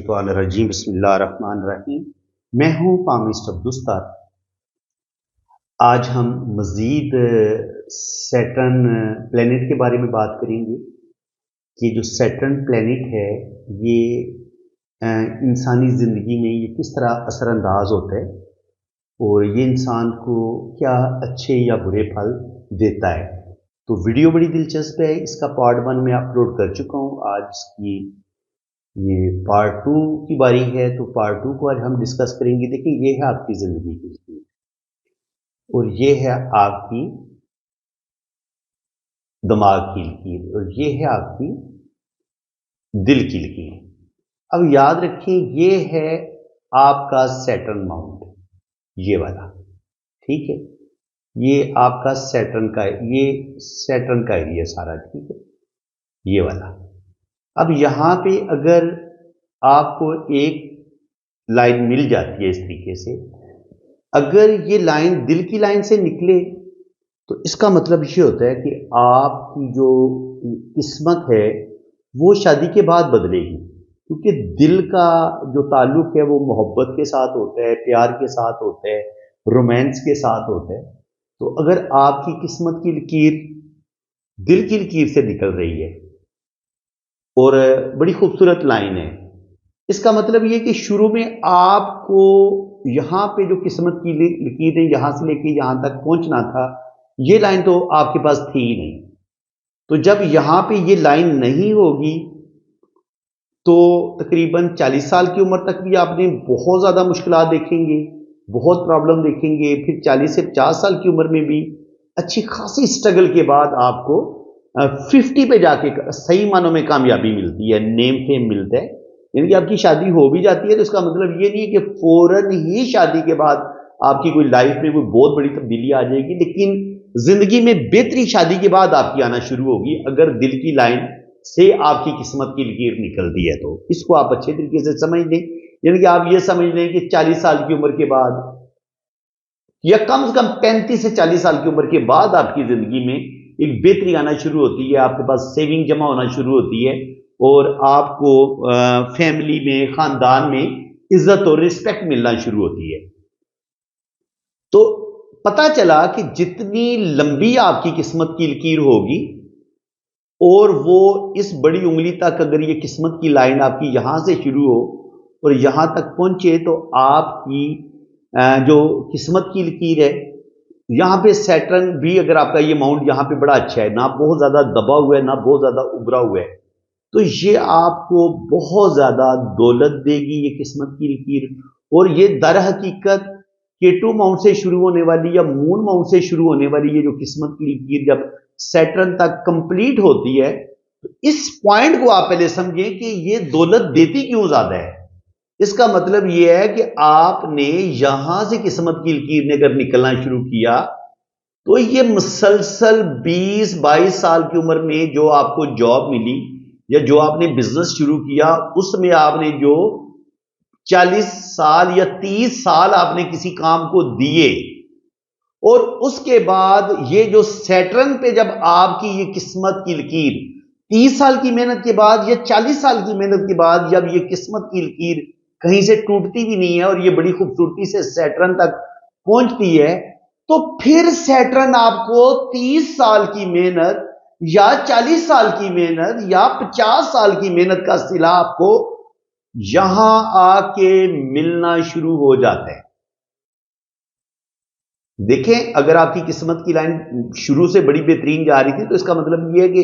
الشیطان الرجیم بسم اللہ الرحمن الرحیم۔ میں ہوں پامسٹ عبدالستار۔ آج ہم مزید سیٹرن پلینٹ کے بارے میں بات کریں گے کہ جو سیٹرن پلینٹ ہے یہ انسانی زندگی میں یہ کس طرح اثر انداز ہوتا ہے اور یہ انسان کو کیا اچھے یا برے پھل دیتا ہے۔ تو ویڈیو بڑی دلچسپ ہے، اس کا پارٹ 1 میں اپلوڈ کر چکا ہوں، آج اس کی یہ پارٹ 2 کی باری ہے، تو پارٹ 2 کو آج ہم ڈسکس کریں گے۔ دیکھیں یہ ہے آپ کی زندگی کی لکیر اور یہ ہے آپ کی دماغ کی لکیر اور یہ ہے آپ کی دل کی لکیر۔ اب یاد رکھیں یہ ہے آپ کا سیٹرن ماؤنٹ، یہ والا، ٹھیک ہے، یہ آپ کا سیٹرن کا، یہ سیٹرن کا ایریا سارا، ٹھیک ہے، یہ والا۔ اب یہاں پہ اگر آپ کو ایک لائن مل جاتی ہے اس طریقے سے، اگر یہ لائن دل کی لائن سے نکلے تو اس کا مطلب یہ ہوتا ہے کہ آپ کی جو قسمت ہے وہ شادی کے بعد بدلے گی، کیونکہ دل کا جو تعلق ہے وہ محبت کے ساتھ ہوتا ہے، پیار کے ساتھ ہوتا ہے، رومانس کے ساتھ ہوتا ہے۔ تو اگر آپ کی قسمت کی لکیر دل کی لکیر سے نکل رہی ہے اور بڑی خوبصورت لائن ہے، اس کا مطلب یہ کہ شروع میں آپ کو یہاں پہ جو قسمت کی لکیر ہے یہاں سے لے کے یہاں تک پہنچنا تھا، یہ لائن تو آپ کے پاس تھی ہی نہیں۔ تو جب یہاں پہ یہ لائن نہیں ہوگی تو تقریباً 40 سال کی عمر تک بھی آپ نے بہت زیادہ مشکلات دیکھیں گے، بہت پرابلم دیکھیں گے، پھر 40 سے 50 سال کی عمر میں بھی اچھی خاصی سٹرگل کے بعد آپ کو 50 پہ جا کے صحیح معنوں میں کامیابی ملتی ہے، نیم فیم ملتا ہے، یعنی کہ آپ کی شادی ہو بھی جاتی ہے تو اس کا مطلب یہ نہیں ہے کہ فوراً ہی شادی کے بعد آپ کی کوئی لائف میں کوئی بہت بڑی تبدیلی آ جائے گی، لیکن زندگی میں بہتری شادی کے بعد آپ کی آنا شروع ہوگی اگر دل کی لائن سے آپ کی قسمت کی لکیر نکلتی ہے۔ تو اس کو آپ اچھے طریقے سے سمجھ لیں، یعنی کہ آپ یہ سمجھ لیں کہ 40 سال کی عمر کے بعد یا کم سے کم 35 سے 40 سال کی عمر کے بعد آپ کی زندگی میں ایک بہتری آنا شروع ہوتی ہے، آپ کے پاس سیونگ جمع ہونا شروع ہوتی ہے اور آپ کو فیملی میں، خاندان میں عزت اور رسپیکٹ ملنا شروع ہوتی ہے۔ تو پتہ چلا کہ جتنی لمبی آپ کی قسمت کی لکیر ہوگی اور وہ اس بڑی انگلی تک اگر یہ قسمت کی لائن آپ کی یہاں سے شروع ہو اور یہاں تک پہنچے تو آپ کی جو قسمت کی لکیر ہے یہاں پہ سیٹرن بھی اگر آپ کا یہ ماؤنٹ یہاں پہ بڑا اچھا ہے، نہ بہت زیادہ دبا ہوا ہے نہ بہت زیادہ ابھرا ہوا ہے، تو یہ آپ کو بہت زیادہ دولت دے گی یہ قسمت کی لکیر۔ اور یہ در حقیقت K2 ماؤنٹ سے شروع ہونے والی یا مون ماؤنٹ سے شروع ہونے والی یہ جو قسمت کی لکیر جب سیٹرن تک کمپلیٹ ہوتی ہے تو اس پوائنٹ کو آپ پہلے سمجھیں کہ یہ دولت دیتی کیوں زیادہ ہے۔ اس کا مطلب یہ ہے کہ آپ نے یہاں سے قسمت کی لکیر نے اگر نکلنا شروع کیا تو یہ مسلسل 20-22 سال کی عمر میں جو آپ کو جاب ملی یا جو آپ نے بزنس شروع کیا اس میں آپ نے جو 40 سال یا 30 سال آپ نے کسی کام کو دیے اور اس کے بعد یہ جو سیٹرن پہ جب آپ کی یہ قسمت کی لکیر 30 سال کی محنت کے بعد یا 40 سال کی محنت کے بعد جب یہ قسمت کی لکیر کہیں سے ٹوٹتی بھی نہیں ہے اور یہ بڑی خوبصورتی سے سیٹرن تک پہنچتی ہے تو پھر سیٹرن آپ کو 30 سال کی محنت یا 40 سال کی محنت یا 50 سال کی محنت کا صلہ آپ کو یہاں آ کے ملنا شروع ہو جاتا ہے۔ دیکھیں اگر آپ کی قسمت کی لائن شروع سے بڑی بہترین جا رہی تھی تو اس کا مطلب یہ ہے کہ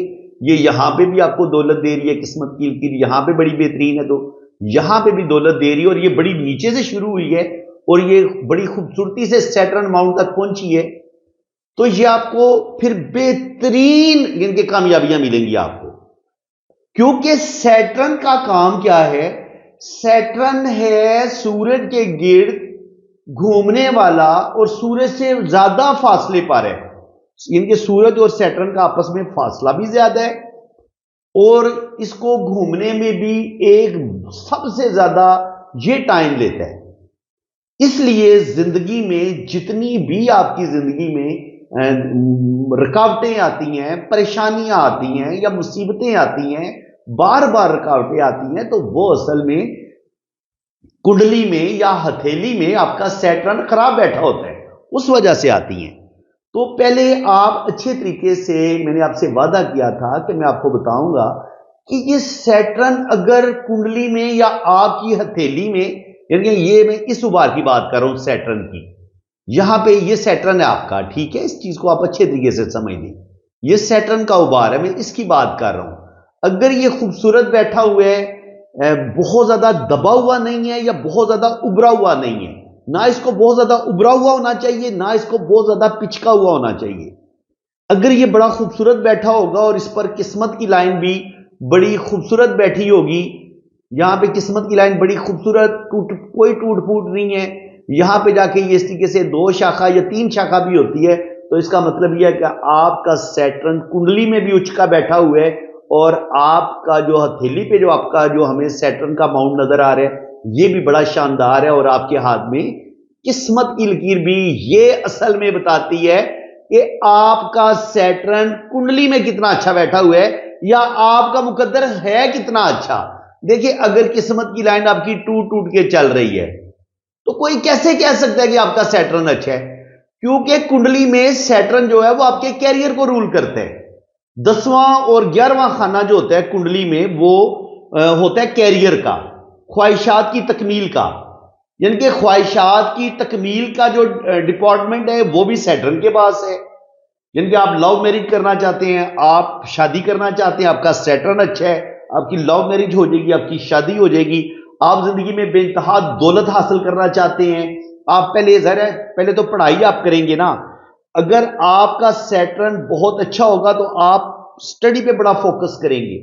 یہ یہاں پہ بھی آپ کو دولت دے رہی ہے، قسمت کی لکیر یہاں پہ بڑی بہترین ہے تو یہاں پہ بھی دولت دے رہی ہے، اور یہ بڑی نیچے سے شروع ہوئی ہے اور یہ بڑی خوبصورتی سے سیٹرن ماؤنٹ تک پہنچی ہے تو یہ آپ کو پھر بہترین ان کے کامیابیاں ملیں گی آپ کو، کیونکہ سیٹرن کا کام کیا ہے؟ سیٹرن ہے سورج کے گرد گھومنے والا اور سورج سے زیادہ فاصلے پر ہے، ان کے سورج اور سیٹرن کا آپس میں فاصلہ بھی زیادہ ہے اور اس کو گھومنے میں بھی ایک سب سے زیادہ یہ ٹائم لیتا ہے۔ اس لیے زندگی میں جتنی بھی آپ کی زندگی میں رکاوٹیں آتی ہیں، پریشانیاں آتی ہیں یا مصیبتیں آتی ہیں، بار بار رکاوٹیں آتی ہیں تو وہ اصل میں کنڈلی میں یا ہتھیلی میں آپ کا سیٹرن خراب بیٹھا ہوتا ہے، اس وجہ سے آتی ہیں۔ تو پہلے آپ اچھے طریقے سے، میں نے آپ سے وعدہ کیا تھا کہ میں آپ کو بتاؤں گا کہ یہ سیٹرن اگر کنڈلی میں یا آپ کی ہتھیلی میں، یعنی یہ میں اس ابار کی بات کر رہا ہوں سیٹرن کی، یہاں پہ یہ سیٹرن ہے آپ کا، ٹھیک ہے، اس چیز کو آپ اچھے طریقے سے سمجھ لیں، یہ سیٹرن کا ابار ہے، میں اس کی بات کر رہا ہوں۔ اگر یہ خوبصورت بیٹھا ہوا ہے، بہت زیادہ دبا ہوا نہیں ہے یا بہت زیادہ ابھرا ہوا نہیں ہے، نہ اس کو بہت زیادہ ابھرا ہوا ہونا چاہیے، نہ اس کو بہت زیادہ پچکا ہوا ہونا چاہیے۔ اگر یہ بڑا خوبصورت بیٹھا ہوگا اور اس پر قسمت کی لائن بھی بڑی خوبصورت بیٹھی ہوگی، یہاں پہ قسمت کی لائن بڑی خوبصورت، کوئی ٹوٹ پھوٹ نہیں ہے، یہاں پہ جا کے یہ اس طریقے سے 2 شاخہ یا 3 شاخہ بھی ہوتی ہے، تو اس کا مطلب یہ ہے کہ آپ کا سیٹرن کنڈلی میں بھی اچکا بیٹھا ہوا ہے، اور آپ کا جو ہتھیلی پہ جو آپ کا جو ہمیں سیٹرن کا ماؤنٹ نظر آ رہا ہے یہ بھی بڑا شاندار ہے، اور آپ کے ہاتھ میں قسمت کی لکیر بھی یہ اصل میں بتاتی ہے کہ آپ کا سیٹرن کنڈلی میں کتنا اچھا بیٹھا ہوا ہے یا آپ کا مقدر ہے کتنا اچھا۔ دیکھیں اگر قسمت کی لائن آپ کی ٹوٹ ٹوٹ کے چل رہی ہے تو کوئی کیسے کہہ سکتا ہے کہ آپ کا سیٹرن اچھا ہے؟ کیونکہ کنڈلی میں سیٹرن جو ہے وہ آپ کے کیریئر کو رول کرتا ہے۔ 10واں اور 11واں خانہ جو ہوتا ہے کنڈلی میں وہ ہوتا ہے کیریئر کا، خواہشات کی تکمیل کا، یعنی کہ خواہشات کی تکمیل کا جو ڈپارٹمنٹ ہے وہ بھی سیٹرن کے پاس ہے۔ یعنی کہ آپ لو میرج کرنا چاہتے ہیں، آپ شادی کرنا چاہتے ہیں، آپ کا سیٹرن اچھا ہے، آپ کی لو میرج ہو جائے گی، آپ کی شادی ہو جائے گی۔ آپ زندگی میں بے انتہا دولت حاصل کرنا چاہتے ہیں، آپ پہلے تو پڑھائی آپ کریں گے نا۔ اگر آپ کا سیٹرن بہت اچھا ہوگا تو آپ سٹڈی پہ بڑا فوکس کریں گے،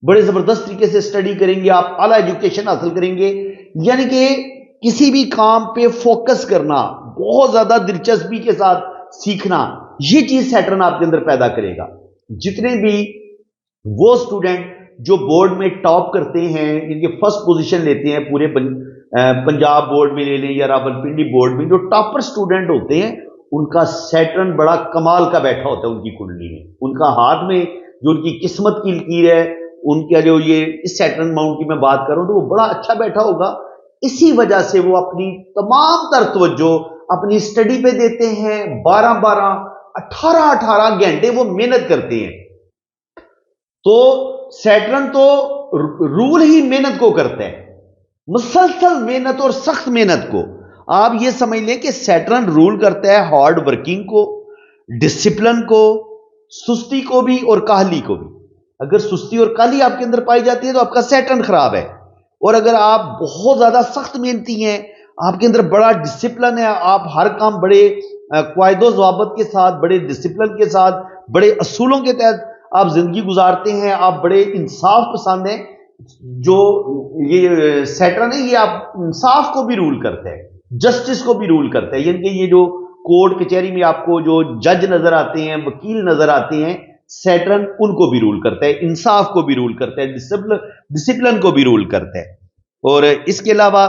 بڑے زبردست طریقے سے سٹڈی کریں گے، آپ اعلیٰ ایجوکیشن حاصل کریں گے، یعنی کہ کسی بھی کام پہ فوکس کرنا، بہت زیادہ دلچسپی کے ساتھ سیکھنا، یہ چیز سیٹرن آپ کے اندر پیدا کرے گا۔ جتنے بھی وہ اسٹوڈنٹ جو بورڈ میں ٹاپ کرتے ہیں، ان کے فرسٹ پوزیشن لیتے ہیں پورے پنجاب بورڈ میں لے لیں یا راولپنڈی بورڈ میں، جو ٹاپر اسٹوڈنٹ ہوتے ہیں ان کا سیٹرن بڑا کمال کا بیٹھا ہوتا ہے ان کی کنڈلی میں، ان کا ہاتھ میں جو ان کی قسمت کی لکیر ہے، ان کا جو یہ اس سیٹرن ماؤنٹ کی میں بات کروں تو وہ بڑا اچھا بیٹھا ہوگا۔ اسی وجہ سے وہ اپنی تمام تر توجہ اپنی سٹڈی پہ دیتے ہیں، 18 گھنٹے وہ محنت کرتے ہیں۔ تو سیٹرن تو رول ہی محنت کو کرتا ہے، مسلسل محنت اور سخت محنت کو۔ آپ یہ سمجھ لیں کہ سیٹرن رول کرتا ہے ہارڈ ورکنگ کو، ڈسپلن کو، سستی کو بھی اور کاہلی کو بھی۔ اگر سستی اور کاہلی آپ کے اندر پائی جاتی ہے تو آپ کا سیٹرن خراب ہے، اور اگر آپ بہت زیادہ سخت محنتی ہیں، آپ کے اندر بڑا ڈسپلن ہے، آپ ہر کام بڑے قواعد و ضوابط کے ساتھ، بڑے ڈسپلن کے ساتھ، بڑے اصولوں کے تحت آپ زندگی گزارتے ہیں، آپ بڑے انصاف پسند ہیں، جو یہ سیٹرن ہے یہ آپ انصاف کو بھی رول کرتا ہے، جسٹس کو بھی رول کرتا ہے۔ یعنی کہ یہ جو کورٹ کچہری میں آپ کو جو جج نظر آتے ہیں، وکیل نظر آتے ہیں، سیٹرن ان کو بھی رول کرتا ہے، انصاف کو بھی رول کرتا ہے، ڈسپلن کو بھی رول کرتا ہے۔ اور اس کے علاوہ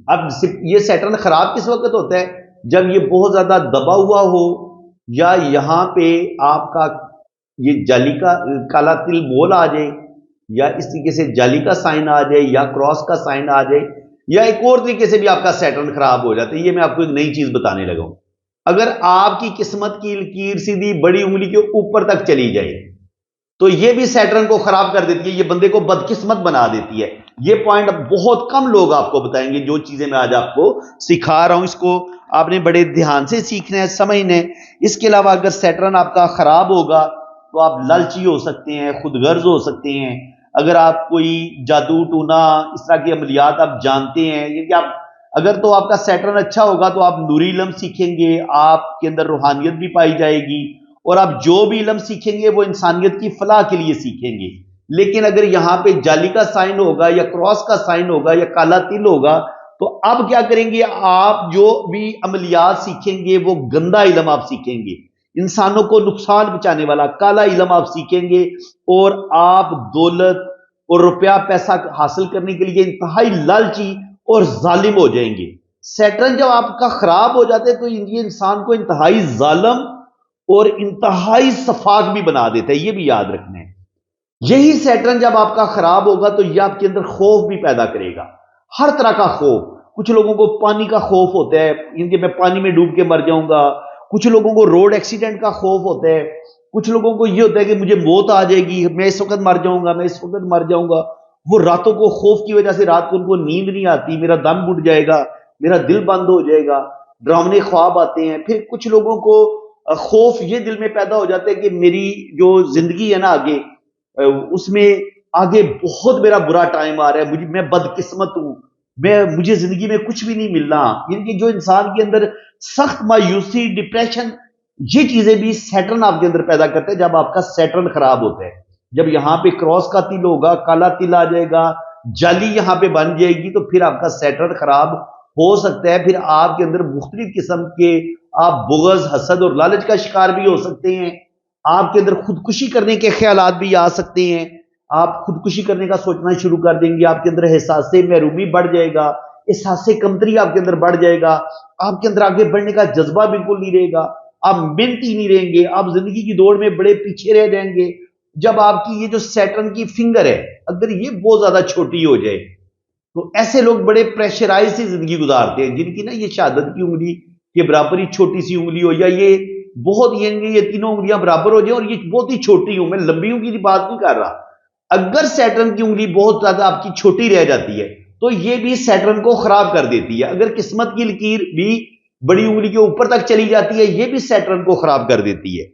اب یہ سیٹرن خراب کس وقت ہوتا ہے؟ جب یہ بہت زیادہ دبا ہوا ہو، یا یہاں پہ آپ کا یہ جالی کا کالا تل مول آ جائے، یا اس طریقے سے جالی کا سائن آ جائے، یا کراس کا سائن آ جائے، یا ایک اور طریقے سے بھی آپ کا سیٹرن خراب ہو جاتا ہے۔ یہ میں آپ کو ایک نئی چیز بتانے لگا ہوں۔ اگر آپ کی قسمت کی لکیر سیدھی بڑی انگلی کے اوپر تک چلی جائے تو یہ بھی سیٹرن کو خراب کر دیتی ہے، یہ بندے کو بدقسمت بنا دیتی ہے۔ یہ پوائنٹ بہت کم لوگ آپ کو بتائیں گے، جو چیزیں میں آج آپ کو سکھا رہا ہوں اس کو آپ نے بڑے دھیان سے سیکھنا ہے، سمجھنا ہے۔ اس کے علاوہ اگر سیٹرن آپ کا خراب ہوگا تو آپ لالچی ہو سکتے ہیں، خود غرض ہو سکتے ہیں۔ اگر آپ کوئی جادو ٹونا اس طرح کی عملیات آپ جانتے ہیں، یہ کہ اگر تو آپ کا سیٹرن اچھا ہوگا تو آپ نوری علم سیکھیں گے، آپ کے اندر روحانیت بھی پائی جائے گی، اور آپ جو بھی علم سیکھیں گے وہ انسانیت کی فلاح کے لیے سیکھیں گے۔ لیکن اگر یہاں پہ جالی کا سائن ہوگا یا کراس کا سائن ہوگا یا کالا تل ہوگا تو اب کیا کریں گے؟ آپ جو بھی عملیات سیکھیں گے وہ گندا علم آپ سیکھیں گے، انسانوں کو نقصان پہنچانے والا کالا علم آپ سیکھیں گے، اور آپ دولت اور روپیہ پیسہ حاصل کرنے کے لیے انتہائی لالچی اور ظالم ہو جائیں گے۔ سیٹرن جب آپ کا خراب ہو جاتے تو یہ انسان کو انتہائی ظالم اور انتہائی سفاک بھی بنا دیتا ہے، یہ بھی یاد رکھنا ہے۔ یہی سیٹرن جب آپ کا خراب ہوگا تو یہ آپ کے اندر خوف بھی پیدا کرے گا، ہر طرح کا خوف. کچھ لوگوں کو پانی کا خوف ہوتا ہے کہ میں پانی میں ڈوب کے مر جاؤں گا. کچھ لوگوں کو روڈ ایکسیڈنٹ کا خوف ہوتا ہے. کچھ لوگوں کو یہ ہوتا ہے کہ مجھے موت آ جائے گی, میں اس وقت مر جاؤں گا, میں اس وقت مر جاؤں گا. وہ راتوں کو خوف کی وجہ سے رات کو ان کو نیند نہیں آتی, میرا دم گھٹ جائے گا, میرا دل بند ہو جائے گا, ڈراؤنے خواب آتے ہیں. پھر کچھ لوگوں کو خوف یہ دل میں پیدا ہو جاتا ہے کہ میری جو زندگی ہے نا آگے, اس میں آگے بہت میرا برا ٹائم آ رہا ہے, میں بدقسمت ہوں, مجھے زندگی میں کچھ بھی نہیں ملنا. یعنی کہ جو انسان کے اندر سخت مایوسی, ڈپریشن, یہ چیزیں بھی سیٹرن آپ کے اندر پیدا کرتے ہیں جب آپ کا سیٹرن خراب ہوتا ہے. جب یہاں پہ کراس کا تل ہوگا, کالا تل آ جائے گا, جالی یہاں پہ بن جائے گی, تو پھر آپ کا سیٹرن خراب ہو سکتا ہے. پھر آپ کے اندر مختلف قسم کے آپ بغض, حسد اور لالچ کا شکار بھی ہو سکتے ہیں. آپ کے اندر خودکشی کرنے کے خیالات بھی آ سکتے ہیں. آپ خودکشی کرنے کا سوچنا شروع کر دیں گے. آپ کے اندر احساس محرومی بڑھ جائے گا, احساس کمتری آپ کے اندر بڑھ جائے گا. آپ کے اندر آگے بڑھنے کا جذبہ بالکل نہیں رہے گا. آپ محنتی نہیں رہیں گے. آپ زندگی کی دوڑ میں بڑے پیچھے رہ جائیں گے. جب آپ کی یہ جو سیٹرن کی فنگر ہے اگر یہ بہت زیادہ چھوٹی ہو جائے تو ایسے لوگ بڑے پریشرائز سی زندگی گزارتے ہیں, جن کی نا یہ شہادت کی انگلی کے برابر ہی چھوٹی سی انگلی ہو, یا یہ بہت یہ تینوں انگلیاں برابر ہو جائیں اور یہ بہت ہی چھوٹی ہوں. میں لمبیوں کی بات نہیں کر رہا. اگر سیٹرن کی انگلی بہت زیادہ آپ کی چھوٹی رہ جاتی ہے تو یہ بھی سیٹرن کو خراب کر دیتی ہے. اگر قسمت کی لکیر بھی بڑی انگلی کے اوپر تک چلی جاتی ہے, یہ بھی سیٹرن کو خراب کر دیتی ہے.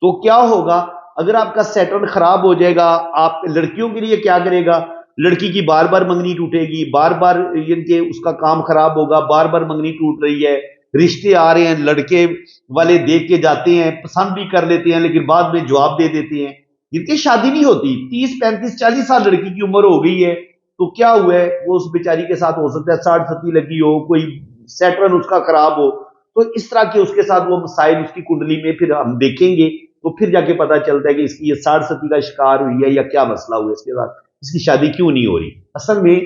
تو کیا ہوگا اگر آپ کا سیٹرن خراب ہو جائے گا؟ آپ لڑکیوں کے لیے کیا کرے گا؟ لڑکی کی بار بار منگنی ٹوٹے گی, بار بار کہ اس کا کام خراب ہوگا, بار بار منگنی ٹوٹ رہی ہے, رشتے آ رہے ہیں, لڑکے والے دیکھ کے جاتے ہیں, پسند بھی کر لیتے ہیں, لیکن بعد میں جواب دے دیتے ہیں. جن کی شادی نہیں ہوتی, 30 35 40 سال لڑکی کی عمر ہو گئی ہے, تو کیا ہوا ہے, وہ اس بیچاری کے ساتھ ہو سکتا ہے 60 70 لگی ہو, کوئی سیٹرن اس کا خراب ہو, تو اس طرح کے اس کے ساتھ وہ مسائل اس کی کنڈلی میں پھر ہم دیکھیں گے, تو پھر جا کے پتا چلتا ہے کہ اس کی یہ 60 70 کا شکار ہوئی ہے یا کیا مسئلہ ہوا اس کے ساتھ, اس کی شادی کیوں نہیں ہو رہی. اصل میں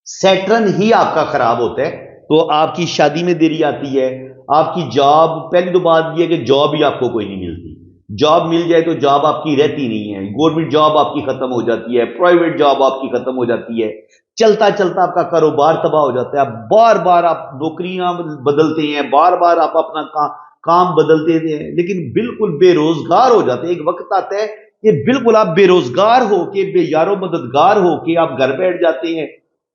سیٹرن ہی آپ کا خراب ہوتا ہے تو آپ کی شادی میں دیری آتی ہے. آپ کی جاب, پہلی تو بات یہ ہے کہ جاب ہی آپ کو کوئی نہیں ملتی. جاب مل جائے تو جاب آپ کی رہتی نہیں ہے. گورنمنٹ جاب آپ کی ختم ہو جاتی ہے, پرائیویٹ جاب آپ کی ختم ہو جاتی ہے. چلتا چلتا آپ کا کاروبار تباہ ہو جاتا ہے. بار بار آپ نوکریاں بدلتے ہیں, بار بار آپ اپنا کام بدلتے ہیں, لیکن بالکل بے روزگار ہو جاتے ہیں. ایک وقت آتا ہے کہ بالکل آپ بے روزگار ہو کے, بے یار و مددگار ہو کے آپ گھر بیٹھ جاتے ہیں.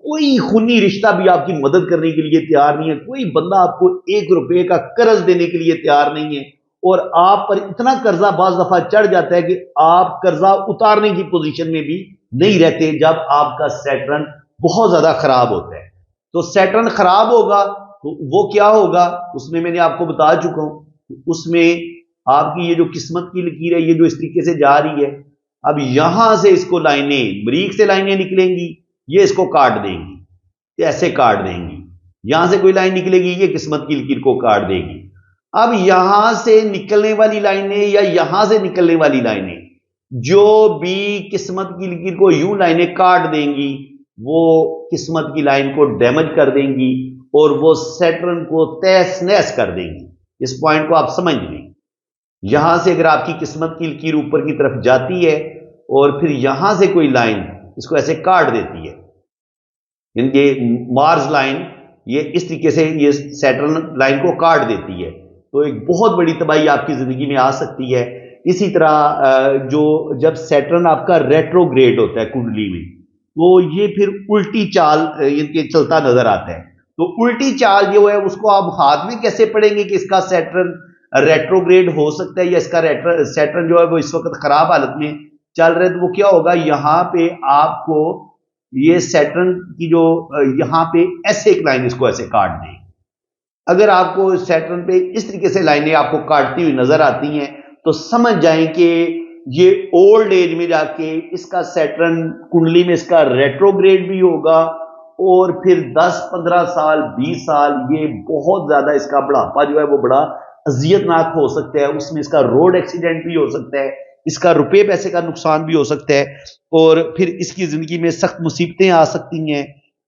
کوئی خونی رشتہ بھی آپ کی مدد کرنے کے لیے تیار نہیں ہے. کوئی بندہ آپ کو 1 روپے کا قرض دینے کے لیے تیار نہیں ہے. اور آپ پر اتنا قرضہ بعض دفعہ چڑھ جاتا ہے کہ آپ قرضہ اتارنے کی پوزیشن میں بھی نہیں رہتے جب آپ کا سیٹرن بہت زیادہ خراب ہوتا ہے. تو سیٹرن خراب ہوگا تو وہ کیا ہوگا, اس میں نے آپ کو بتا چکا ہوں. اس میں آپ کی یہ جو قسمت کی لکیر ہے, یہ جو اس طریقے سے جا رہی ہے, اب یہاں سے اس کو لائنیں, مریخ سے لائنیں نکلیں گی, یہ اس کو کاٹ دیں گی, ایسے کاٹ دیں گی. یہاں سے کوئی لائن نکلے گی, یہ قسمت کی لکیر کو کاٹ دے گی. اب یہاں سے نکلنے والی لائنیں یا یہاں سے نکلنے والی لائنیں جو بھی قسمت کی لکیر کو یوں لائنیں کاٹ دیں گی, وہ قسمت کی لائن کو ڈیمیج کر دیں گی اور وہ سیٹرن کو تہس نہس کر دیں گی. اس پوائنٹ کو آپ سمجھ لیں. یہاں سے اگر آپ کی قسمت کی لکیر اوپر کی طرف جاتی ہے اور پھر یہاں سے کوئی لائن اس کو ایسے کاٹ دیتی ہے, ان کے مارس لائن یہ اس طریقے سے یہ سیٹرن لائن کو کاٹ دیتی ہے, تو ایک بہت بڑی تباہی آپ کی زندگی میں آ سکتی ہے. اسی طرح جب سیٹرن آپ کا ریٹروگریڈ ہوتا ہے کنڈلی میں, تو یہ پھر الٹی چال ان کے چلتا نظر آتا ہے. تو الٹی چال جو ہے اس کو آپ ہاتھ میں کیسے پڑیں گے کہ اس کا سیٹرن ریٹروگریڈ ہو سکتا ہے یا اس کا سیٹرن جو ہے وہ اس وقت خراب حالت میں چل رہے, تو وہ کیا ہوگا, یہاں پہ آپ کو یہ سیٹرن کی جو یہاں پہ ایسے ایک لائن اس کو ایسے کاٹ دیں. اگر آپ کو سیٹرن پہ اس طریقے سے لائنیں آپ کو کاٹتی ہوئی نظر آتی ہیں تو سمجھ جائیں کہ یہ اولڈ ایج میں جا کے اس کا سیٹرن کنڈلی میں اس کا ریٹروگریڈ بھی ہوگا, اور پھر 10 15 سال 20 سال یہ بہت زیادہ اس کا بڑھاپا جو ہے وہ بڑا اذیت ناک ہو سکتا ہے. اس میں اس کا روڈ ایکسیڈنٹ بھی ہو سکتا ہے, اس کا روپے پیسے کا نقصان بھی ہو سکتا ہے, اور پھر اس کی زندگی میں سخت مصیبتیں آ سکتی ہیں.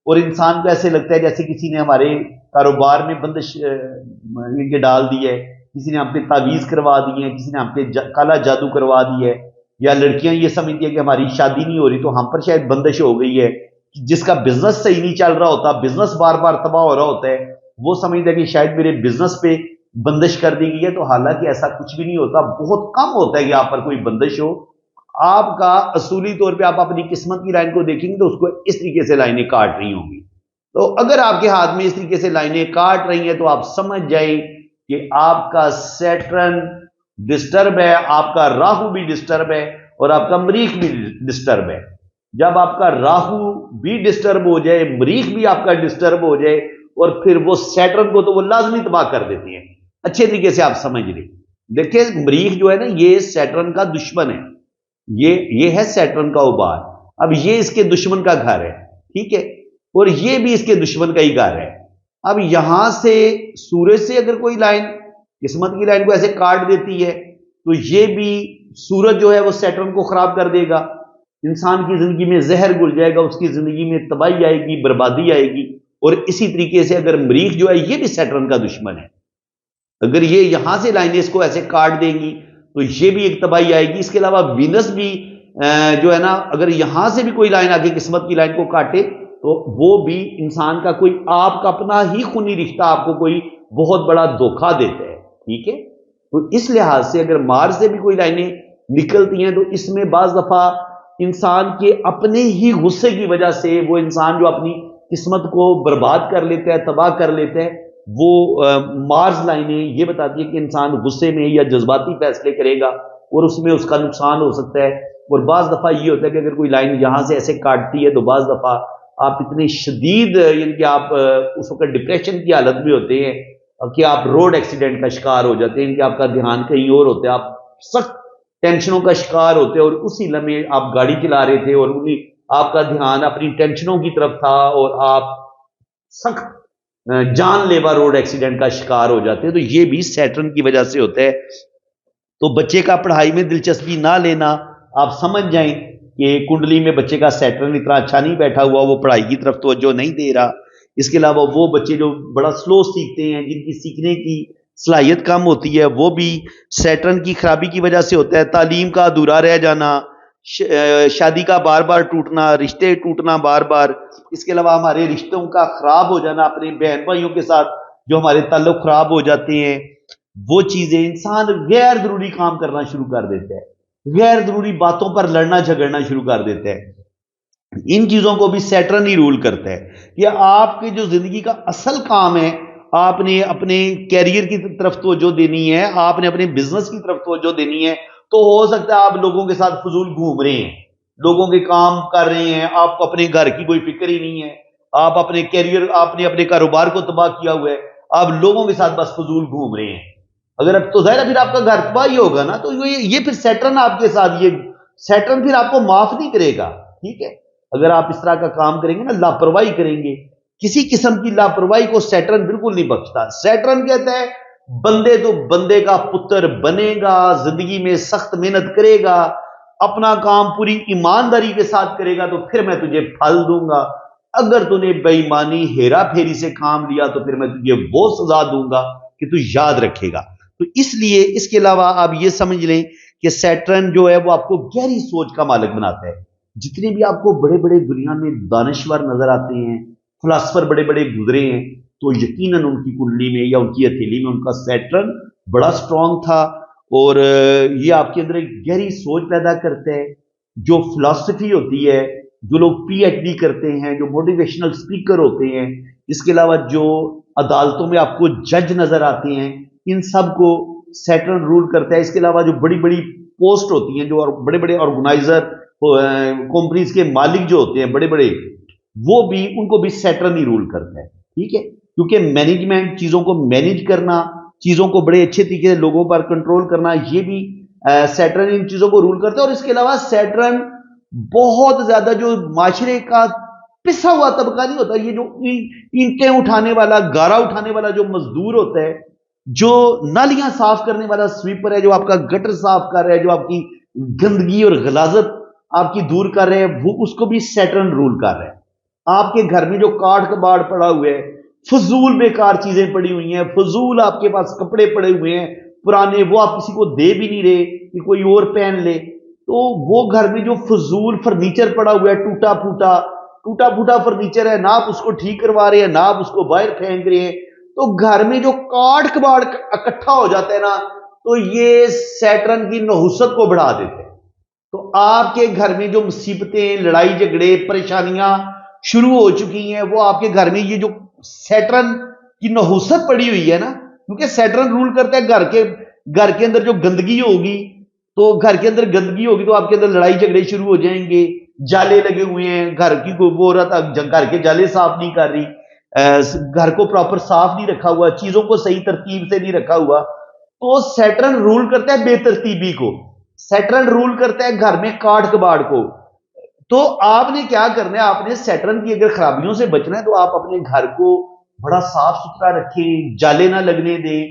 اور انسان کو ایسے لگتا ہے جیسے کسی نے ہمارے کاروبار میں بندش کے ڈال دی ہے, کسی نے ہم پہ تعویذ کروا دی ہے, کسی نے ہم پہ کالا جادو کروا دی ہے, یا لڑکیاں یہ سمجھتی ہیں کہ ہماری شادی نہیں ہو رہی تو ہم پر شاید بندش ہو گئی ہے, جس کا بزنس صحیح نہیں چل رہا ہوتا, بزنس بار بار تباہ ہو رہا ہوتا ہے, وہ سمجھتا ہے کہ شاید میرے بزنس پہ بندش کر دی گئی ہے. تو حالانکہ ایسا کچھ بھی نہیں ہوتا, بہت کم ہوتا ہے کہ آپ پر کوئی بندش ہو. آپ کا اصولی طور پہ آپ اپنی قسمت کی لائن کو دیکھیں گے تو اس کو اس طریقے سے لائنیں کاٹ رہی ہوں گی. تو اگر آپ کے ہاتھ میں اس طریقے سے لائنیں کاٹ رہی ہیں تو آپ سمجھ جائیں کہ آپ کا سیٹرن ڈسٹرب ہے, آپ کا راہو بھی ڈسٹرب ہے, اور آپ کا مریخ بھی ڈسٹرب ہے. جب آپ کا راہو بھی ڈسٹرب ہو جائے, مریخ بھی آپ کا ڈسٹرب ہو جائے, اور پھر وہ سیٹرن کو تو وہ لازمی تباہ کر دیتے ہیں. اچھے طریقے سے آپ سمجھ لیں. دیکھیں مریخ جو ہے نا یہ سیٹرن کا دشمن ہے, یہ ہے سیٹرن کا ابار. اب یہ اس کے دشمن کا گھر ہے, ٹھیک ہے, اور یہ بھی اس کے دشمن کا ہی گھر ہے. اب یہاں سے سورج سے اگر کوئی لائن قسمت کی لائن کو ایسے کاٹ دیتی ہے تو یہ بھی سورج جو ہے وہ سیٹرن کو خراب کر دے گا. انسان کی زندگی میں زہر گھل جائے گا, اس کی زندگی میں تباہی آئے گی, بربادی آئے گی. اور اسی طریقے سے اگر مریخ جو ہے یہ بھی سیٹرن کا دشمن ہے, اگر یہ یہاں سے لائنیں اس کو ایسے کاٹ دیں گی تو یہ بھی ایک تباہی آئے گی. اس کے علاوہ وینس بھی جو ہے نا اگر یہاں سے بھی کوئی لائن آگے قسمت کی لائن کو کاٹے تو وہ بھی انسان کا کوئی آپ کا اپنا ہی خونی رشتہ آپ کو کوئی بہت بڑا دھوکہ دیتا ہے, ٹھیک ہے. تو اس لحاظ سے اگر مارس سے بھی کوئی لائنیں نکلتی ہیں تو اس میں بعض دفعہ انسان کے اپنے ہی غصے کی وجہ سے وہ انسان جو اپنی قسمت کو برباد کر لیتا ہے, تباہ کر لیتا ہے, وہ مارس لائنیں یہ بتاتی ہے کہ انسان غصے میں یا جذباتی فیصلے کرے گا اور اس میں اس کا نقصان ہو سکتا ہے. اور بعض دفعہ یہ ہوتا ہے کہ اگر کوئی لائن یہاں سے ایسے کاٹتی ہے تو بعض دفعہ آپ اتنے شدید یعنی کہ آپ اس وقت ڈپریشن کی حالت میں ہوتے ہیں کہ آپ روڈ ایکسیڈنٹ کا شکار ہو جاتے ہیں, کہ آپ کا دھیان کہیں اور ہوتا ہے, آپ سخت ٹینشنوں کا شکار ہوتے ہیں, اور اسی لمحے آپ گاڑی چلا رہے تھے اور آپ کا دھیان اپنی ٹینشنوں کی طرف تھا اور آپ سخت جان لیوا روڈ ایکسیڈنٹ کا شکار ہو جاتے ہیں. تو یہ بھی سیٹرن کی وجہ سے ہوتا ہے. تو بچے کا پڑھائی میں دلچسپی نہ لینا, آپ سمجھ جائیں کہ کنڈلی میں بچے کا سیٹرن اتنا اچھا نہیں بیٹھا ہوا, وہ پڑھائی کی طرف توجہ نہیں دے رہا. اس کے علاوہ وہ بچے جو بڑا سلو سیکھتے ہیں, جن کی سیکھنے کی صلاحیت کم ہوتی ہے, وہ بھی سیٹرن کی خرابی کی وجہ سے ہوتا ہے. تعلیم کا ادھورا رہ جانا, شادی کا بار بار ٹوٹنا, رشتے ٹوٹنا بار بار. اس کے علاوہ ہمارے رشتوں کا خراب ہو جانا, اپنے بہن بھائیوں کے ساتھ جو ہمارے تعلق خراب ہو جاتے ہیں, وہ چیزیں انسان غیر ضروری کام کرنا شروع کر دیتا ہے, غیر ضروری باتوں پر لڑنا جھگڑنا شروع کر دیتا ہے. ان چیزوں کو بھی سیٹرن ہی رول کرتا ہے. کہ آپ کی جو زندگی کا اصل کام ہے, آپ نے اپنے کیریئر کی طرف توجہ دینی ہے, آپ نے اپنے بزنس کی طرف توجہ دینی ہے, تو ہو سکتا ہے آپ لوگوں کے ساتھ فضول گھوم رہے ہیں, لوگوں کے کام کر رہے ہیں, آپ کو اپنے گھر کی کوئی فکر ہی نہیں ہے, آپ اپنے کیریئر آپ نے اپنے کاروبار کو تباہ کیا ہوا ہے, آپ لوگوں کے ساتھ بس فضول گھوم رہے ہیں. اگر اب تو ظاہر ہے پھر آپ کا گھر تباہ ہی ہوگا نا. تو یہ پھر سیٹرن آپ کے ساتھ, یہ سیٹرن پھر آپ کو معاف نہیں کرے گا, ٹھیک ہے. اگر آپ اس طرح کا کام کریں گے نا, لاپرواہی کریں گے, کسی قسم کی لاپرواہی کو سیٹرن بالکل نہیں بخشتا. سیٹرن کہتا ہے بندے تو بندے کا پتر بنے گا, زندگی میں سخت محنت کرے گا, اپنا کام پوری ایمانداری کے ساتھ کرے گا, تو پھر میں تجھے پھل دوں گا. اگر تو نے بے ایمانی ہیرا پھیری سے کام لیا تو پھر میں تجھے وہ سزا دوں گا کہ تو یاد رکھے گا. تو اس لیے اس کے علاوہ آپ یہ سمجھ لیں کہ سیٹرن جو ہے وہ آپ کو گہری سوچ کا مالک بناتا ہے. جتنے بھی آپ کو بڑے بڑے دنیا میں دانشور نظر آتے ہیں, فلاسفر بڑے بڑے گزرے ہیں, تو یقیناً ان کی کنڈلی میں یا ان کی ہتھیلی میں ان کا سیٹرن بڑا سٹرونگ تھا. اور یہ آپ کے اندر ایک گہری سوچ پیدا کرتا ہے. جو فلاسفی ہوتی ہے, جو لوگ پی ایچ ڈی کرتے ہیں, جو موٹیویشنل اسپیکر ہوتے ہیں, اس کے علاوہ جو عدالتوں میں آپ کو جج نظر آتے ہیں, ان سب کو سیٹرن رول کرتا ہے. اس کے علاوہ جو بڑی بڑی پوسٹ ہوتی ہیں, جو بڑے بڑے آرگنائزر کمپنیز کے مالک جو ہوتے ہیں بڑے بڑے, وہ بھی ان کو بھی سیٹرن ہی رول کرتا ہے, ٹھیک ہے. کیونکہ مینجمنٹ, چیزوں کو مینج کرنا, چیزوں کو بڑے اچھے طریقے سے لوگوں پر کنٹرول کرنا, یہ بھی سیٹرن ان چیزوں کو رول کرتا ہے. اور اس کے علاوہ سیٹرن بہت زیادہ جو معاشرے کا پسا ہوا طبقہ نہیں ہوتا, یہ جو اینٹیں اٹھانے والا, گارا اٹھانے والا جو مزدور ہوتا ہے, جو نالیاں صاف کرنے والا سویپر ہے, جو آپ کا گٹر صاف کر رہا ہے, جو آپ کی گندگی اور غلاظت آپ کی دور کر رہے ہیں, وہ اس کو بھی سیٹرن رول کر رہے ہیں. آپ کے گھر میں جو کاٹ کباڑ پڑا ہوا ہے, فضول بیکار چیزیں پڑی ہوئی ہیں, فضول آپ کے پاس کپڑے پڑے ہوئے ہیں پرانے, وہ آپ کسی کو دے بھی نہیں رہے کہ کوئی اور پہن لے, تو وہ گھر میں جو فضول فرنیچر پڑا ہوا ہے ٹوٹا پھوٹا, ٹوٹا پھوٹا فرنیچر ہے، نہ آپ اس کو ٹھیک کروا رہے ہیں، نہ آپ اس کو باہر پھینک رہے ہیں، تو گھر میں جو کاٹ کباڑ اکٹھا ہو جاتا ہے نا، تو یہ سیٹرن کی نحوست کو بڑھا دیتے ہیں۔ تو آپ کے گھر میں جو مصیبتیں، لڑائی جھگڑے، پریشانیاں شروع ہو چکی ہیں، وہ آپ کے گھر میں یہ جو سیٹرن کی نحوست پڑی ہوئی ہے نا، کیونکہ سیٹرن رول کرتا ہے گھر کے اندر جو گندگی ہوگی، تو گھر کے اندر گندگی ہوگی تو آپ کے اندر لڑائی جھگڑے شروع ہو جائیں گے، جالے لگے ہوئے ہیں، گھر کی کوئی وہ عورت گھر کے جالے صاف نہیں کر رہی، گھر کو پراپر صاف نہیں رکھا ہوا، چیزوں کو صحیح ترتیب سے نہیں رکھا ہوا، تو سیٹرن رول کرتا ہے بے ترتیبی کو، سیٹرن رول کرتا ہے گھر میں کاٹ کباڑ کو۔ تو آپ نے کیا کرنا ہے، آپ نے سیٹرن کی اگر خرابیوں سے بچنا ہے تو آپ اپنے گھر کو بڑا صاف ستھرا رکھیں، جالے نہ لگنے دیں،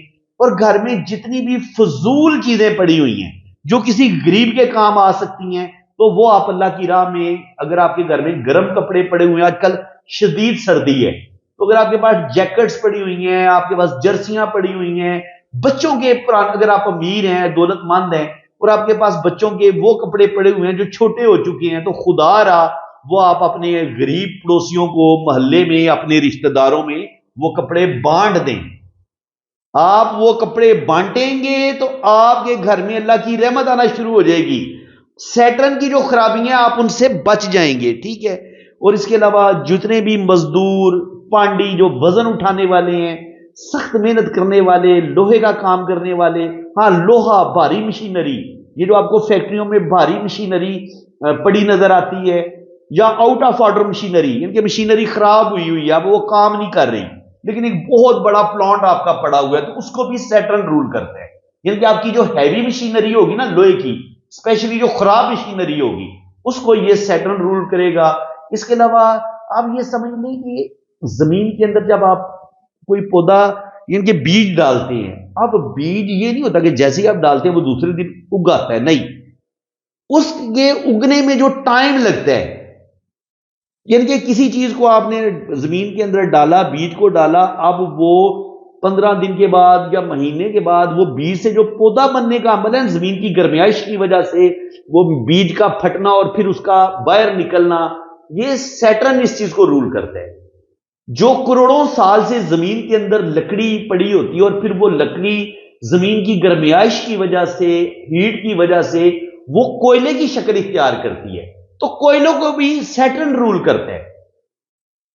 اور گھر میں جتنی بھی فضول چیزیں پڑی ہوئی ہیں جو کسی غریب کے کام آ سکتی ہیں، تو وہ آپ اللہ کی راہ میں، اگر آپ کے گھر میں گرم کپڑے پڑے ہوئے ہیں، آج کل شدید سردی ہے، تو اگر آپ کے پاس جیکٹس پڑی ہوئی ہیں، آپ کے پاس جرسیاں پڑی ہوئی ہیں، بچوں کے اگر آپ امیر ہیں، دولت مند ہیں، اور آپ کے پاس بچوں کے وہ کپڑے پڑے ہوئے ہیں جو چھوٹے ہو چکے ہیں، تو خدا را وہ آپ اپنے غریب پڑوسیوں کو محلے میں، اپنے رشتہ داروں میں وہ کپڑے بانٹ دیں۔ آپ وہ کپڑے بانٹیں گے تو آپ کے گھر میں اللہ کی رحمت آنا شروع ہو جائے گی، سیٹرن کی جو خرابیاں آپ ان سے بچ جائیں گے، ٹھیک ہے۔ اور اس کے علاوہ جتنے بھی مزدور پانڈی جو وزن اٹھانے والے ہیں، سخت محنت کرنے والے، لوہے کا کام کرنے والے، ہاں لوہا، بھاری مشینری، یہ جو آپ کو فیکٹریوں میں بھاری مشینری پڑی نظر آتی ہے، یا آؤٹ آف آرڈر مشینری، ان کی مشینری خراب ہوئی ہے، اب وہ کام نہیں کر رہی، لیکن ایک بہت بڑا پلانٹ آپ کا پڑا ہوا ہے، تو اس کو بھی سیٹرن رول کرتا ہے۔ یعنی کہ آپ کی جو ہیوی مشینری ہوگی نا، لوہے کی، اسپیشلی جو خراب مشینری ہوگی، اس کو یہ سیٹرن رول کرے گا۔ اس کے علاوہ آپ یہ سمجھ لیں کہ زمین کے اندر جب آپ کوئی پودا، یعنی کہ بیج ڈالتے ہیں، اب بیج یہ نہیں ہوتا کہ جیسے ہی آپ ڈالتے ہیں وہ دوسرے دن اگاتا ہے، نہیں، اس کے اگنے میں جو ٹائم لگتا ہے، یعنی کہ کسی چیز کو آپ نے زمین کے اندر ڈالا، بیج کو ڈالا، اب وہ 15 دن کے بعد یا مہینے کے بعد وہ بیج سے جو پودا بننے کا عمل ہے، زمین کی گرمائش کی وجہ سے وہ بیج کا پھٹنا اور پھر اس کا باہر نکلنا، یہ سیٹرن اس چیز کو رول کرتا ہے۔ جو کروڑوں سال سے زمین کے اندر لکڑی پڑی ہوتی ہے، اور پھر وہ لکڑی زمین کی گرمائش کی وجہ سے، ہیٹ کی وجہ سے وہ کوئلے کی شکل اختیار کرتی ہے، تو کوئلوں کو بھی سیٹرن رول کرتا ہے۔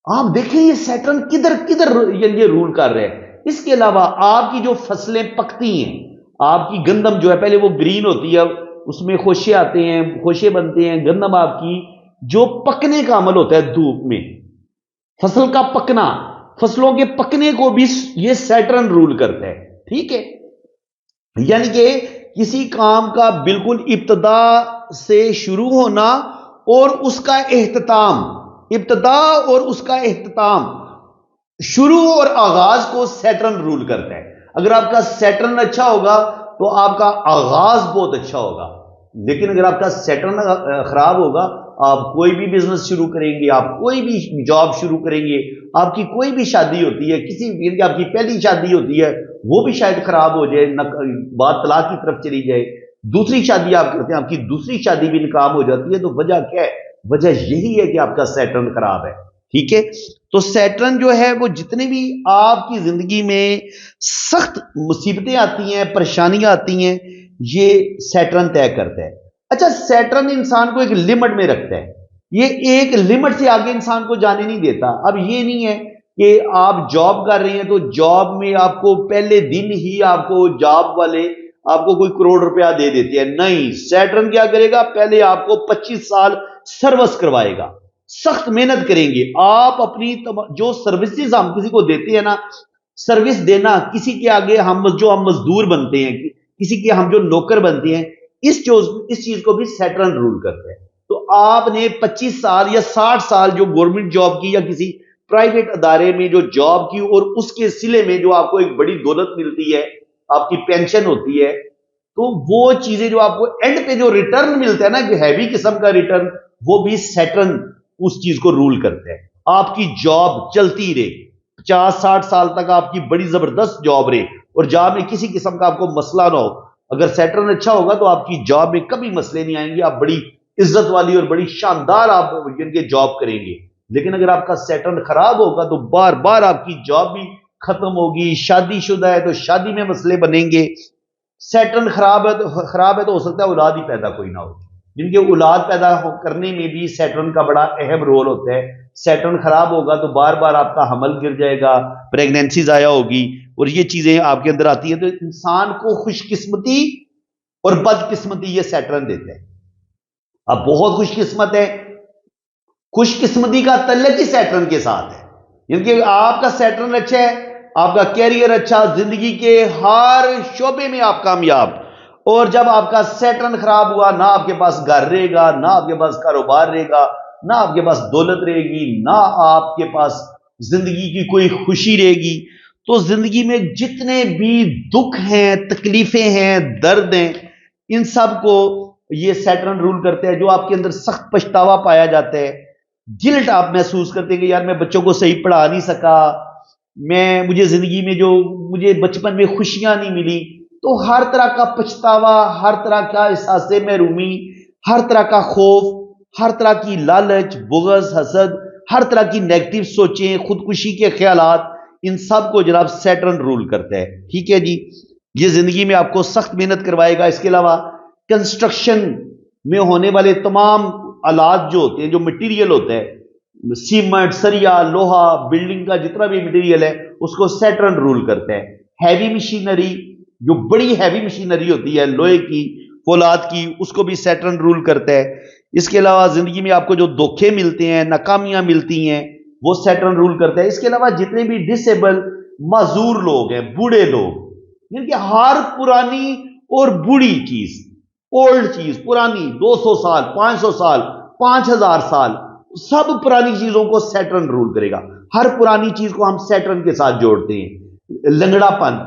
آپ دیکھیں یہ سیٹرن کدھر کدھر یہ رول کر رہے ہیں۔ اس کے علاوہ آپ کی جو فصلیں پکتی ہیں، آپ کی گندم جو ہے، پہلے وہ گرین ہوتی ہے، اس میں خوشے آتے ہیں، خوشے بنتے ہیں، گندم آپ کی جو پکنے کا عمل ہوتا ہے دھوپ میں، فصل کا پکنا، فصلوں کے پکنے کو بھی یہ سیٹرن رول کرتا ہے، ٹھیک ہے۔ یعنی کہ کسی کام کا بالکل ابتدا سے شروع ہونا اور اس کا اختتام، ابتدا اور اس کا اختتام، شروع اور آغاز کو سیٹرن رول کرتا ہے۔ اگر آپ کا سیٹرن اچھا ہوگا تو آپ کا آغاز بہت اچھا ہوگا، لیکن اگر آپ کا سیٹرن خراب ہوگا، آپ کوئی بھی بزنس شروع کریں گے، آپ کوئی بھی جاب شروع کریں گے، آپ کی کوئی بھی شادی ہوتی ہے، کسی آپ کی پہلی شادی ہوتی ہے، وہ بھی شاید خراب ہو جائے، بات طلاق کی طرف چلی جائے، دوسری شادی آپ کرتے ہیں، آپ کی دوسری شادی بھی ناکام ہو جاتی ہے، تو وجہ کیا ہے؟ وجہ یہی ہے کہ آپ کا سیٹرن خراب ہے، ٹھیک ہے۔ تو سیٹرن جو ہے وہ جتنے بھی آپ کی زندگی میں سخت مصیبتیں آتی ہیں، پریشانیاں آتی ہیں، یہ سیٹرن طے کرتا ہے۔ اچھا، سیٹرن انسان کو ایک لمٹ میں رکھتا ہے، یہ ایک لمٹ سے آگے انسان کو جانے نہیں دیتا۔ اب یہ نہیں ہے کہ آپ جاب کر رہے ہیں تو جاب میں آپ کو پہلے دن ہی آپ کو جاب والے آپ کو کوئی کروڑ روپیہ دے دیتے ہیں، نہیں، سیٹرن کیا کرے گا؟ پہلے آپ کو 25 سال سروس کروائے گا، سخت محنت کریں گے آپ، اپنی جو سروسز ہم کسی کو دیتے ہیں نا، سروس دینا، کسی کے آگے ہم مزدور بنتے ہیں، کسی کے ہم جو نوکر بنتے ہیں، اس چیز کو بھی سیٹرن رول کرتے ہیں۔ تو آپ نے 25 سال یا 60 سال جو گورنمنٹ جاب کی یا کسی پرائیویٹ ادارے میں جو جاب کی، اور اس کے سلے میں جو آپ کو ایک بڑی دولت ملتی ہے، آپ کی پینشن ہوتی ہے، تو وہ چیزیں جو آپ کو اینڈ پہ جو ریٹرن ملتا ہے نا، جو ہیوی قسم کا ریٹرن، وہ بھی سیٹرن اس چیز کو رول کرتے ہیں۔ آپ کی جاب چلتی رہے، 50-60 سال تک آپ کی بڑی زبردست جاب رہے، اور جاب میں کسی قسم کا آپ کو مسئلہ نہ ہو، اگر سیٹرن اچھا ہوگا تو آپ کی جاب میں کبھی مسئلے نہیں آئیں گے، آپ بڑی عزت والی اور بڑی شاندار آپ جن کے جاب کریں گے۔ لیکن اگر آپ کا سیٹرن خراب ہوگا تو بار بار آپ کی جاب بھی ختم ہوگی. شادی شدہ ہے تو شادی میں مسئلے بنیں گے. سیٹرن خراب ہے تو ہو سکتا ہے اولاد ہی پیدا کوئی نہ ہو. جن کے اولاد پیدا کرنے میں بھی سیٹرن کا بڑا اہم رول ہوتا ہے. سیٹرن خراب ہوگا تو بار بار آپ کا حمل گر جائے گا, پریگنینسی ضائع ہوگی, اور یہ چیزیں آپ کے اندر آتی ہیں. تو انسان کو خوش قسمتی اور بد قسمتی یہ سیٹرن دیتا ہے. اب بہت خوش قسمت ہے, خوش قسمتی کا تعلق ہی سیٹرن کے ساتھ ہے. یعنی کہ آپ کا سیٹرن اچھا ہے, آپ کا کیریئر اچھا, زندگی کے ہر شعبے میں آپ کامیاب. اور جب آپ کا سیٹرن خراب ہوا, نہ آپ کے پاس گھر رہے گا, نہ آپ کے پاس کاروبار رہے گا, نہ آپ کے پاس دولت رہے گی, نہ آپ کے پاس زندگی کی کوئی خوشی رہے گی. تو زندگی میں جتنے بھی دکھ ہیں, تکلیفیں ہیں, درد ہیں, ان سب کو یہ سیٹرن رول کرتے ہیں. جو آپ کے اندر سخت پچھتاوا پایا جاتا ہے, گلٹ آپ محسوس کرتے ہیں کہ یار میں بچوں کو صحیح پڑھا نہیں سکا, مجھے زندگی میں جو مجھے بچپن میں خوشیاں نہیں ملی. تو ہر طرح کا پچھتاوا, ہر طرح کا احساس محرومی, ہر طرح کا خوف, ہر طرح کی لالچ, بغض, حسد, ہر طرح کی نیگیٹو سوچیں, خودکشی کے خیالات, ان سب کو جناب سیٹرن رول کرتا ہے. ٹھیک ہے جی, یہ زندگی میں آپ کو سخت محنت کروائے گا. اس کے علاوہ کنسٹرکشن میں ہونے والے تمام آلات جو ہوتے ہیں, جو مٹیریل ہوتا ہے, سیمنٹ, سریا, لوہا, بلڈنگ کا جتنا بھی مٹیریل ہے, اس کو سیٹرن رول کرتا ہے. ہیوی مشینری, جو بڑی ہیوی مشینری ہوتی ہے لوہے کی, فولاد کی, اس کو بھی سیٹرن رول کرتا ہے. اس کے علاوہ زندگی میں آپ کو جو دھوکے ملتے ہیں, ناکامیاں ملتی ہیں, وہ سیٹرن رول کرتا ہے. اس کے علاوہ جتنے بھی ڈسیبل معذور لوگ ہیں, بوڑھے لوگ, یعنی کہ ہر پرانی اور بوڑھی چیز, اولڈ چیز, پرانی 200 سال, 500 سال, 5000 سال, سب پرانی چیزوں کو سیٹرن رول کرے گا. ہر پرانی چیز کو ہم سیٹرن کے ساتھ جوڑتے ہیں. لنگڑا پن,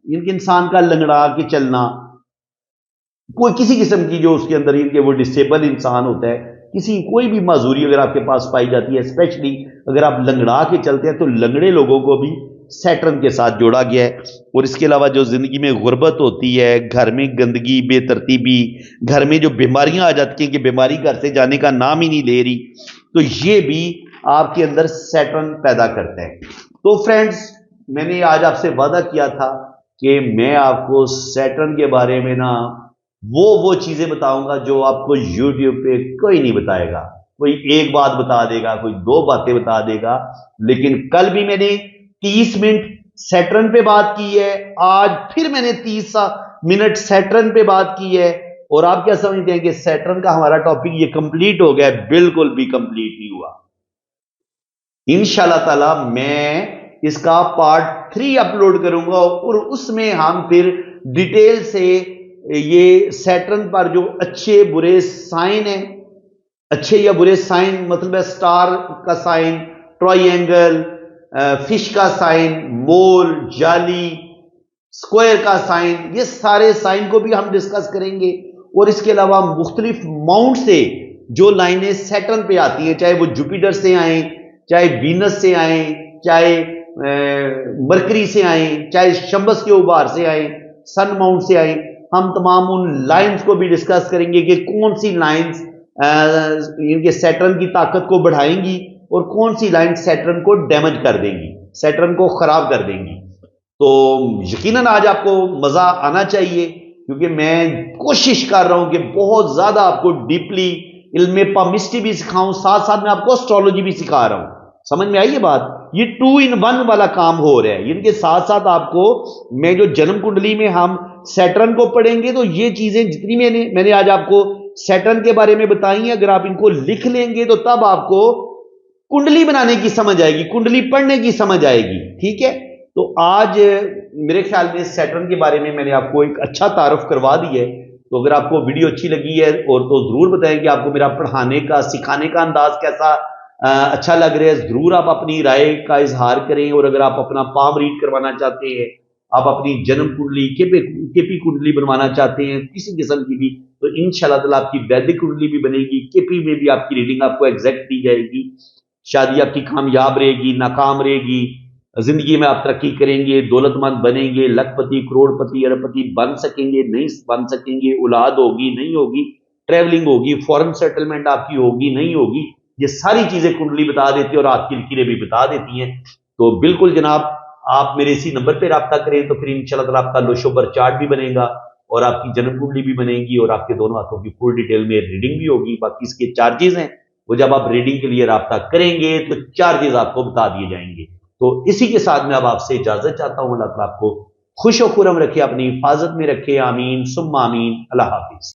ان کے انسان کا لنگڑا کے چلنا, کوئی کسی قسم کی جو اس کے اندر ان کے وہ ڈسیبل انسان ہوتا ہے, کوئی بھی معذوری اگر آپ کے پاس پائی جاتی ہے, اسپیشلی اگر آپ لنگڑا کے چلتے ہیں, تو لنگڑے لوگوں کو بھی سیٹرن کے ساتھ جوڑا گیا ہے. اور اس کے علاوہ جو زندگی میں غربت ہوتی ہے, گھر میں گندگی, بے ترتیبی, گھر میں جو بیماریاں آ جاتی ہیں کہ بیماری گھر سے جانے کا نام ہی نہیں لے رہی, تو یہ بھی آپ کے اندر سیٹرن پیدا کرتا ہے. تو فرینڈز, میں نے آج آپ سے وعدہ کیا تھا کہ میں آپ کو سیٹرن کے بارے میں وہ چیزیں بتاؤں گا جو آپ کو یوٹیوب پہ کوئی نہیں بتائے گا. کوئی ایک بات بتا دے گا, کوئی 2 باتیں بتا دے گا. لیکن کل بھی میں نے 30 منٹ سیٹرن پہ بات کی ہے, آج پھر میں نے 30 منٹ سیٹرن پہ بات کی ہے. اور آپ کیا سمجھتے ہیں کہ سیٹرن کا ہمارا ٹاپک یہ کمپلیٹ ہو گیا؟ بالکل بھی کمپلیٹ نہیں ہوا. انشاءاللہ تعالی میں اس کا پارٹ 3 اپلوڈ کروں گا, اور اس میں ہم پھر ڈیٹیل سے یہ سیٹرن پر جو اچھے برے سائن ہیں, اچھے یا برے سائن مطلب ہے سٹار کا سائن, ٹرائی اینگل, فش کا سائن, مول, جالی, سکوئر کا سائن, یہ سارے سائن کو بھی ہم ڈسکس کریں گے. اور اس کے علاوہ مختلف ماؤنٹ سے جو لائنیں سیٹرن پہ آتی ہیں, چاہے وہ جوپیٹر سے آئیں, چاہے وینس سے آئیں, چاہے مرکری سے آئیں, چاہے شمس کے اوبار سے آئیں, سن ماؤنٹ سے آئیں, ہم تمام ان لائنز کو بھی ڈسکس کریں گے کہ کون سی لائنز ان کے سیٹرن کی طاقت کو بڑھائیں گی, اور کون سی لائن سیٹرن کو ڈیمیج کر دیں گی, سیٹرن کو خراب کر دیں گی. تو یقیناً آج آپ کو مزہ آنا چاہیے, کیونکہ میں کوشش کر رہا ہوں کہ بہت زیادہ آپ کو ڈیپلی علم پامسٹری بھی سکھاؤں, ساتھ ساتھ میں آپ کو اسٹرالوجی بھی سکھا رہا ہوں. سمجھ میں آئی یہ بات؟ یہ 2 in 1 والا کام ہو رہا ہے. ان کے ساتھ ساتھ آپ کو میں جو جنم کنڈلی میں ہم سیٹرن کو پڑھیں گے, تو یہ چیزیں جتنی میں نے آج آپ کو سیٹرن کے بارے میں بتائی ہیں, اگر آپ ان کو لکھ لیں گے تو تب آپ کو کنڈلی بنانے کی سمجھ آئے گی, کنڈلی پڑھنے کی سمجھ آئے گی. ٹھیک ہے, تو آج میرے خیال میں سیٹرن کے بارے میں نے آپ کو ایک اچھا تعارف کروا دی ہے. تو اگر آپ کو ویڈیو اچھی لگی ہے اور تو ضرور بتائیں کہ آپ کو میرا پڑھانے کا, سکھانے کا انداز کیسا اچھا لگ رہا ہے. ضرور آپ اپنی رائے کا اظہار کریں. اور اگر آپ اپنا پام ریڈ کروانا چاہتے ہیں, آپ اپنی جنم کنڈلی کے پی کنڈلی بنوانا چاہتے ہیں کسی قسم کی بھی, تو انشاءاللہ تعالیٰ آپ کی ویدک کنڈلی بھی بنے گی, کے پی میں بھی آپ کی ریڈنگ آپ کو ایگزیکٹ دی جائے گی. شادی آپ کی کامیاب رہے گی, ناکام رہے گی, زندگی میں آپ ترقی کریں گے, دولت مند بنیں گے, لکھ پتی, کروڑ پتی, ارب پتی بن سکیں گے, نہیں بن سکیں گے, اولاد ہوگی, نہیں ہوگی, ٹریولنگ ہوگی, فورن سیٹلمنٹ آپ کی ہوگی, نہیں ہوگی. یہ ساری چیزیں کنڈلی بتا دیتی ہے اور ہاتھ کی لکیریں بھی بتا دیتی ہیں. تو بالکل جناب آپ میرے اسی نمبر پہ رابطہ کریں تو پھر انشاءاللہ تعالیٰ آپ کا لوشوبر چارٹ بھی بنے گا اور آپ کی جنم کنڈلی بھی بنے گی اور آپ کے دونوں ہاتھوں کی فل ڈیٹیل میں ریڈنگ بھی ہوگی. باقی اس کے چارجز ہیں وہ جب آپ ریڈنگ کے لیے رابطہ کریں گے تو چارجز آپ کو بتا دیے جائیں گے. تو اسی کے ساتھ میں اب آپ سے اجازت چاہتا ہوں. اللہ تعالیٰ آپ کو خوش و خرم رکھے, اپنی حفاظت میں رکھے. آمین ثم آمین. اللہ حافظ.